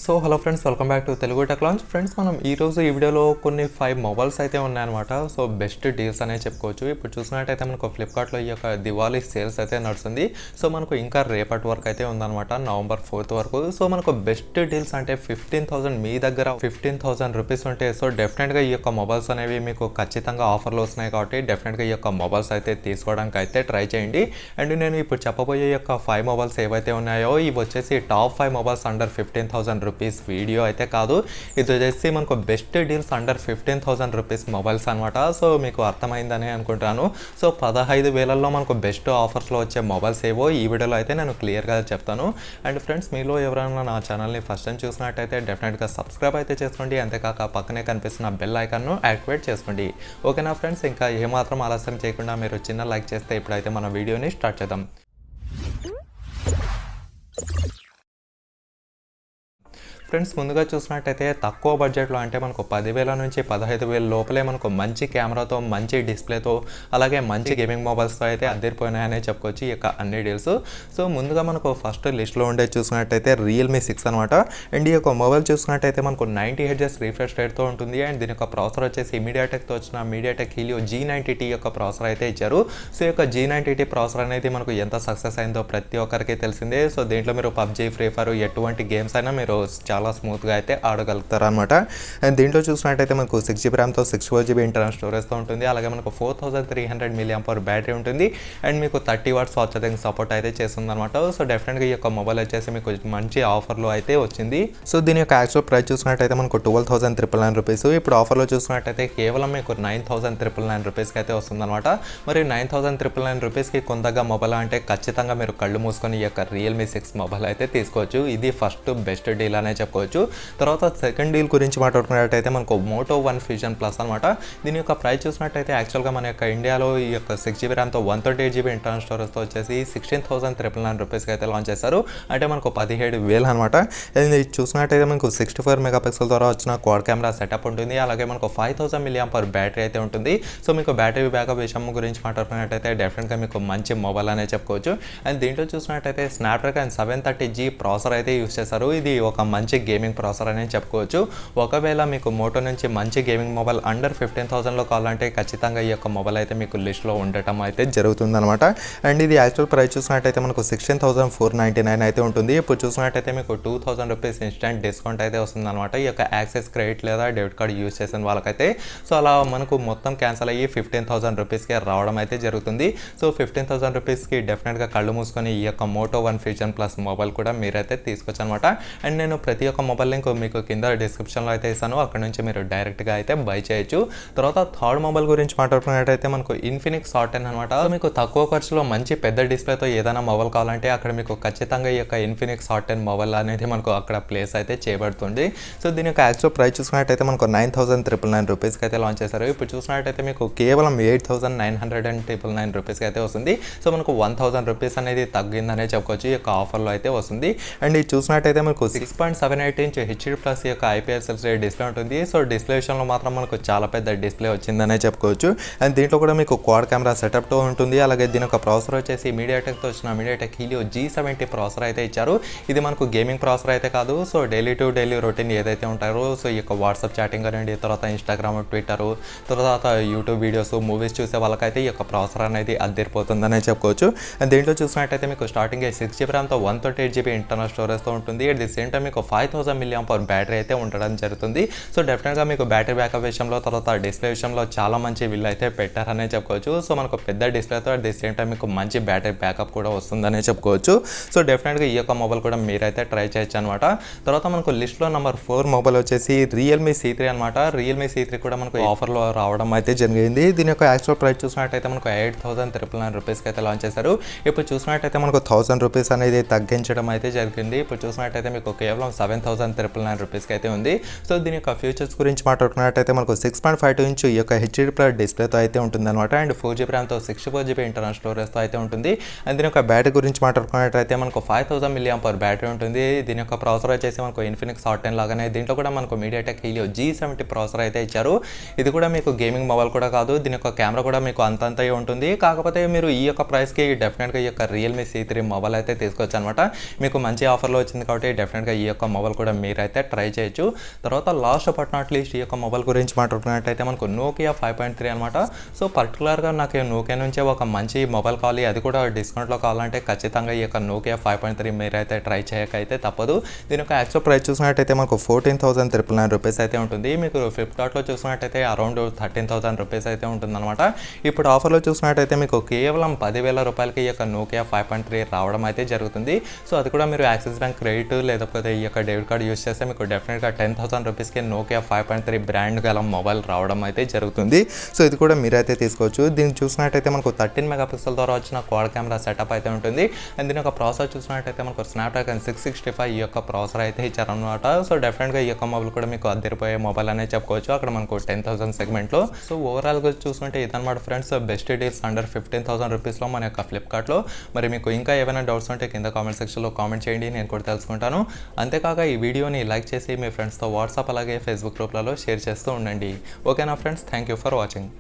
So hello friends, welcome back to Telugu tech launch. Friends, మనం ఈరోజు ఈ వీడియోలో కొన్ని 5 మొబైల్స్ అయితే ఉన్నాయన్నమాట. సో బెస్ట్ డీల్స్ అనే చెప్పుకోవచ్చు. ఇప్పుడు చూసినట్టయితే మనకు ఫ్లిప్కార్ట్లో ఈ యొక్క దివాళీ సేల్స్ అయితే నడుస్తుంది. సో మనకు ఇంకా రేపటి వరకు అయితే ఉందన్నమాట, November 4th వరకు. సో మనకు బెస్ట్ డీల్స్ అంటే 15,000 మీ దగ్గర 15,000 రూపీస్ ఉంటే సో డెఫినెట్గా ఈ యొక్క మొబైల్స్ అనేవి మీకు ఖచ్చితంగా ఆఫర్లు వస్తున్నాయి. కాబట్టి డెఫినెట్గా ఈ యొక్క మొబైల్స్ అయితే తీసుకోవడానికి అయితే ట్రై చేయండి. అండ్ నేను ఇప్పుడు చెప్పబోయే యొక్క 5 మొబైల్స్ ఏవైతే ఉన్నాయో ఇవి వచ్చేసి top 5 mobiles under 15,000 rupees video అయితే కాదు. ఇది వచ్చేసి మనకు best deals under 15,000 rupees mobiles అనమాట. సో మీకు అర్థమైందని అనుకుంటాను. సో 15,000లో మనకు బెస్ట్ ఆఫర్స్లో వచ్చే మొబైల్స్ ఏవో ఈ వీడియోలో అయితే నేను క్లియర్గా చెప్తాను. అండ్ ఫ్రెండ్స్, మీలో ఎవరైనా నా ఛానల్ని ఫస్ట్ టైం చూసినట్టయితే డెఫినెట్గా సబ్స్క్రైబ్ అయితే చేసుకోండి. అంతేకాక పక్కనే కనిపిస్తున్న బెల్ ఐకాన్ను యాక్టివేట్ చేసుకోండి. ఓకేనా ఫ్రెండ్స్, ఇంకా ఏమాత్రం ఆలస్యం చేయకుండా మీరు చిన్న లైక్ చేస్తే ఇప్పుడైతే మన వీడియోని స్టార్ట్ చేద్దాం. ఫ్రెండ్స్, ముందుగా చూసినట్టయితే తక్కువ బడ్జెట్లో అంటే మనకు 10,000 నుంచి 15,000 లోపలే మనకు మంచి కెమెరాతో, మంచి డిస్ప్లేతో, అలాగే మంచి గేమింగ్ మొబైల్స్తో అయితే అదిరిపోయినాయనే చెప్పుకోవచ్చు ఈ యొక్క అన్ని డీల్స్. సో ముందుగా మనకు ఫస్ట్ లిస్ట్లో ఉండే చూసినట్టయితే Realme 6 అనమాట. అండ్ ఈ యొక్క మొబైల్ చూసినట్టయితే మనకు 90 Hz రిఫ్రెష్ రేట్తో ఉంటుంది. అండ్ దీని యొక్క ప్రాసెసర్ వచ్చేసి మీడియాటెక్తో వచ్చిన మీడియాటెక్ హీలియో G90T యొక్క ప్రాసెసర్ అయితే ఇచ్చారు. సో ఈ యొక్క G90T ప్రాసెసర్ అనేది మనకు ఎంత సక్సెస్ అయిందో ప్రతి ఒక్కరికి తెలిసిందే. సో దీంట్లో మీరు PUBG, ఫ్రీ ఫైర్ ఎటువంటి గేమ్స్ అయినా మీరు చాలా స్మూత్గా అయితే ఆడగలుగుతారు అనమాట. అండ్ దీంట్లో చూసినట్టయితే మనకు 6GB ర్యామ్తో 64GB ఇంటర్నల్ స్టోరేజ్తో ఉంటుంది. అలాగే మనకు 4300 mAh బ్యాటరీ ఉంటుంది. అండ్ మీకు 30 watts ఫాస్ట్ ఛార్జింగ్ సపోర్ట్ అయితే చేస్తుంది అనమాట. సో డెఫినెట్గా ఈ యొక్క మొబైల్ వచ్చేసి మీకు మంచి ఆఫర్లో అయితే వచ్చింది. సో దీని యొక్క యాక్చువల్ ప్రైస్ చూసినట్టయితే మనకు 12,999 రూపీస్. ఇప్పుడు ఆఫర్లో చూసినట్టయితే కేవలం మీకు 9,999 రూపీస్కి అయితే వస్తుందన్నమాట. మరి 9,999 రూపీస్కి కొంతగా మొబైల్ అంటే ఖచ్చితంగా మీరు కళ్ళు మూసుకొని ఈ యొక్క Realme 6 మొబైల్ అయితే తీసుకోవచ్చు. ఇది ఫస్ట్ బెస్ట్ డీల్ అనే చెప్పుకోవచ్చు. తర్వాత సెకండ్ డీల్ గురించి మాట్లాడుకున్నట్టయితే మనకు Moto One Fusion Plus అనమాట. దీని యొక్క ప్రైస్ చూసినట్టయితే యాక్చువల్గా మన యొక్క ఇండియాలో ఈ యొక్క 6GB ర్యామ్తో 128GB ఇంటర్నల్ స్టోరేజ్తో వచ్చేసి 16,399 రూపీస్కి అయితే లాంచ్ చేశారు. అంటే మనకు 17,000 అనమాట. ఇది చూసినట్టయితే మనకు 64 మెగాపిక్సెల్ ద్వారా వచ్చిన క్వాడ్ కెమెరా సెటప్ ఉంటుంది. అలాగే మనకు 5,000 mAh బ్యాటరీ అయితే ఉంటుంది. సో మీకు బ్యాటరీ బ్యాకప్ విషయం గురించి మాట్లాడుకున్నట్టయితే డెఫినెట్గా మీకు మంచి మొబైల్ అనే చెప్పుకోవచ్చు. అండ్ దీంట్లో చూసినట్టయితే స్నాప్డ్రాగన్ 730G ప్రాసెసర్ అయితే యూస్ చేశారు. ఇది ఒక మంచి గేమింగ్ ప్రాసెసర్ అని చెప్పుకోవచ్చు. ఒకవేళ మీకు మోటో నుంచి మంచి గేమింగ్ మొబైల్ అండర్ 15,000లో కావాలంటే ఖచ్చితంగా ఈ యొక్క మొబైల్ అయితే మీకు లిస్ట్లో ఉండటం అయితే జరుగుతుందన్నమాట. అండ్ ఇది యాక్చువల్ ప్రైస్ చూసినట్టయితే మనకు 16,499 అయితే ఉంటుంది. ఇప్పుడు చూసినట్టయితే మీకు 2,000 రూపీస్ ఇన్స్టెంట్ డిస్కౌంట్ అయితే వస్తుందన్నమాట ఈ యొక్క యాక్సెస్ క్రెడిట్ లేదా డెబిట్ కార్డ్ యూస్ చేసిన వాళ్ళకైతే. సో అలా మనకు మొత్తం క్యాన్సిల్ అయ్యి 15,000 రూపీస్కి రావడం అయితే జరుగుతుంది. సో 15,000 రూపీస్కి డెఫినెట్గా కళ్ళు మూసుకొని ఈ యొక్క Moto One Fusion Plus mobile కూడా మీరైతే తీసుకోవచ్చు అనమాట. అండ్ నేను ప్రతి ఒక్క మొబైల్ లింక్ మీకు కింద డిస్క్రిప్షన్లో అయితే ఇస్తాను, అక్కడ నుంచి మీరు డైరెక్ట్గా అయితే బై చేయొచ్చు. తర్వాత థర్డ్ మొబైల్ గురించి మాట్లాడుకున్నట్టయితే మనకు Infinix Hot 10 అనమాట. మీకు తక్కువ ఖర్చులో మంచి పెద్ద డిస్ప్లేతో ఏదైనా మొబైల్ కావాలంటే అక్కడ మీకు ఖచ్చితంగా ఈ యొక్క Infinix Hot 10 మొబైల్ అనేది మనకు అక్కడ ప్లేస్ అయితే చేయబడుతుంది. సో దీని యొక్క యాక్చువల్ ప్రైస్ చూసినట్టయితే మనకు 9,999 రూపీస్కి అయితే లాంచ్ చేశారు. ఇప్పుడు చూసినట్టయితే మీకు కేవలం 8,999 రూపీస్కి అయితే వస్తుంది. సో మనకు 1,000 రూపీస్ అనేది తగ్గిందనే చెప్పుకోవచ్చు ఈ యొక్క ఆఫర్లో అయితే వస్తుంది. అండ్ ఇది చూసినట్టయితే మనకు 6.78 ఇంచ్ HD+ యొక్క IPS డిస్ప్లే ఉంటుంది. సో డిస్ప్లే విషయంలో మాత్రం మనకు చాలా పెద్ద డిస్ప్లే వచ్చిందనే చెప్పుకోవచ్చు. అండ్ దీంట్లో కూడా మీకు క్వాడ్ కెమెరా సెటప్తో ఉంటుంది. అలాగే దీని యొక్క ప్రాసెసర్ వచ్చేసి మీడియాటెక్తో వచ్చిన మీడియాటెక్ హీలియో G70 ప్రాసెసర్ అయితే ఇచ్చారు. ఇది మనకు గేమింగ్ ప్రాసెసర్ అయితే కాదు. So daily to daily routine ఏదైతే ఉంటారో సో ఈ యొక్క వాట్సాప్ చాటింగ్ అనేది, తర్వాత ఇన్స్టాగ్రామ్, ట్విట్టర్, తర్వాత యూట్యూబ్ వీడియోస్, మూవీస్ చూసే వాళ్ళకైతే ఈ యొక్క ప్రాసెసర్ అనేది అదిరిపోతుందనే చెప్పుకోవచ్చు. అండ్ దీంట్లో చూసినట్టయితే మీకు స్టార్టింగ్ 6GB ర్యామ్తో 128GB ఇంటర్నల్ స్టోరేజ్తో ఉంటుంది. అట్ ది సేమ్ టైం మీకు 5,000 mAh బ్యాటరీ అయితే ఉండడం జరుగుతుంది. సో డెఫినెట్గా మీకు బ్యాటరీ బ్యాకప్ విషయంలో, తర్వాత డిస్ప్లే విషయంలో చాలా మంచి వీళ్ళు అయితే పెట్టారనే చెప్పుకోవచ్చు. సో మనకు పెద్ద డిస్ప్లేతో అట్ ది సేమ్ టైం మీకు మంచి బ్యాటరీ బ్యాకప్ కూడా వస్తుందనే చెప్పుకోవచ్చు. సో డెఫినెట్గా ఈ యొక్క మొబైల్ కూడా మీరైతే ట్రై చేయొచ్చు అనమాట. తర్వాత మనకు లిస్ట్లో నెంబర్ 4 మొబైల్ వచ్చేసి Realme C3 అనమాట. Realme C3 కూడా మనకు ఆఫర్లో రావడం అయితే జరిగింది. దీని యొక్క యాక్చువల్ ప్రైస్ చూసినట్టయితే మనకు 8,999 రూపీస్కి అయితే లాంచ్ చేశారు. ఇప్పుడు చూసినట్టయితే మనకు 1,000 రూపీస్ అనేది తగ్గించడం అయితే జరిగింది. ఇప్పుడు చూసినట్టయితే మీకు కేవలం 7,999 రూపీస్కి అయితే ఉంది. సో దీని యొక్క ఫీచర్స్ గురించి మాట్లాడుకున్నట్టయితే మనకు 6.52 ఇంచ్ ఈ యొక్క HD+ డిస్ప్లేతో అయితే ఉంటుంది అనమాట. అండ్ 4GB ర్యామ్తో 64GB ఇంటర్నల్ స్టోరేజ్తో అయితే ఉంటుంది. అండ్ దీని యొక్క బ్యాటరీ గురించి మాట్లాడుకున్నట్టయితే మనకు 5,000 mAh బ్యాటరీ ఉంటుంది. దీని యొక్క ప్రాసెసర్ వచ్చేసి మనకు Infinix Hot 10 లాగానే దీంట్లో కూడా మనకు మీడియాటెక్ హీలియో G70 ప్రాసెసర్ అయితే ఇచ్చారు. ఇది కూడా మీకు గేమింగ్ మొబైల్ కూడా కాదు. దీని యొక్క కెమెరా కూడా మీకు అంతంతే ఉంటుంది. కాకపోతే మీరు ఈ యొక్క ప్రైస్కి డెఫినెట్గా ఈ యొక్క Realme C3 మొబైల్ అయితే తీసుకోవచ్చు అనమాట. మీకు మంచి ఆఫర్లో వచ్చింది కాబట్టి డెఫినెట్గా ఈ యొక్క మొబైల్ మొబైల్ కూడా మీరైతే ట్రై చేయొచ్చు. తర్వాత లాస్ట్ బట్ నాట్ లీస్ట్ ఈ యొక్క మొబైల్ గురించి మాట్లాడుకున్నట్టయితే మనకు నోకియా 5.3 అనమాట. సో పర్టికులర్గా నాకు నోకియా నుంచే ఒక మంచి మొబైల్ కావాలి, అది కూడా డిస్కౌంట్లో కావాలంటే ఖచ్చితంగా ఈ యొక్క నోకియా 5.3 మీరైతే ట్రై చేయకైతే తప్పదు. దీని యొక్క యాక్చువల్ ప్రైస్ చూసినట్టయితే మనకు 14,999 రూపీస్ అయితే ఉంటుంది. మీకు ఫ్లిప్కార్ట్లో చూసినట్టయితే అరౌండ్ 13,000 రూపీస్ అయితే ఉంటుందన్నమాట. ఇప్పుడు ఆఫర్లో చూసినట్టయితే మీకు కేవలం 10,000 రూపాయలకి ఈ యొక్క నోకియా 5.3 రావడం అయితే జరుగుతుంది. సో అది కూడా మీరు యాక్సిస్ బ్యాంక్ క్రెడిట్ లేకపోతే ఈ యొక్క డెబిట్ కార్డ్ యూస్ చేస్తే మీకు డెఫినెట్గా 10,000 రూపీస్కి నోకియా 5.3 బ్రాండ్ గల మొబైల్ రావడం అయితే జరుగుతుంది. సో ఇది కూడా మీరైతే తీసుకోవచ్చు. దీన్ని చూసినట్టయితే మనకు 13 మెగాపిక్సెల్ ద్వారా వచ్చిన క్వాడ్ కెమెరా సెటప్ అయితే ఉంటుంది. అండ్ దీని యొక్క ప్రాసెసర్ చూసినట్టయితే మనకు స్నాప్డ్రాగన్ 665 ఈ యొక్క ప్రాసెసర్ అయితే ఇచ్చారనమాట. సో డెఫినెట్గా ఈ యొక్క మొబైల్ కూడా మీకు అద్దరిపోయే మొబైల్ అనే చెప్పుకోవచ్చు అక్కడ మనకు 10,000 సెగ్మెంట్లో. సో ఓవరాల్గా చూసుకుంటే ఇదన్నమాట ఫ్రెండ్స్ బెస్ట్ డీల్స్ అండర్ 15,000 రూపీస్లో మన యొక్క ఫ్లిప్కార్ట్లో. మరి మీకు ఇంకా ఏమైనా డౌట్స్ ఉంటే కింద కామెంట్ సెక్షన్లో కామెంట్ చేయండి, నేను కూడా తెలుసుకుంటాను. అంతేకాక ఈ వీడియోని లైక్ చేసి మీ ఫ్రెండ్స్తో వాట్సాప్ అలాగే ఫేస్బుక్ గ్రూప్లలో షేర్ చేస్తూ ఉండండి. ఓకేనా friends, thank you for watching.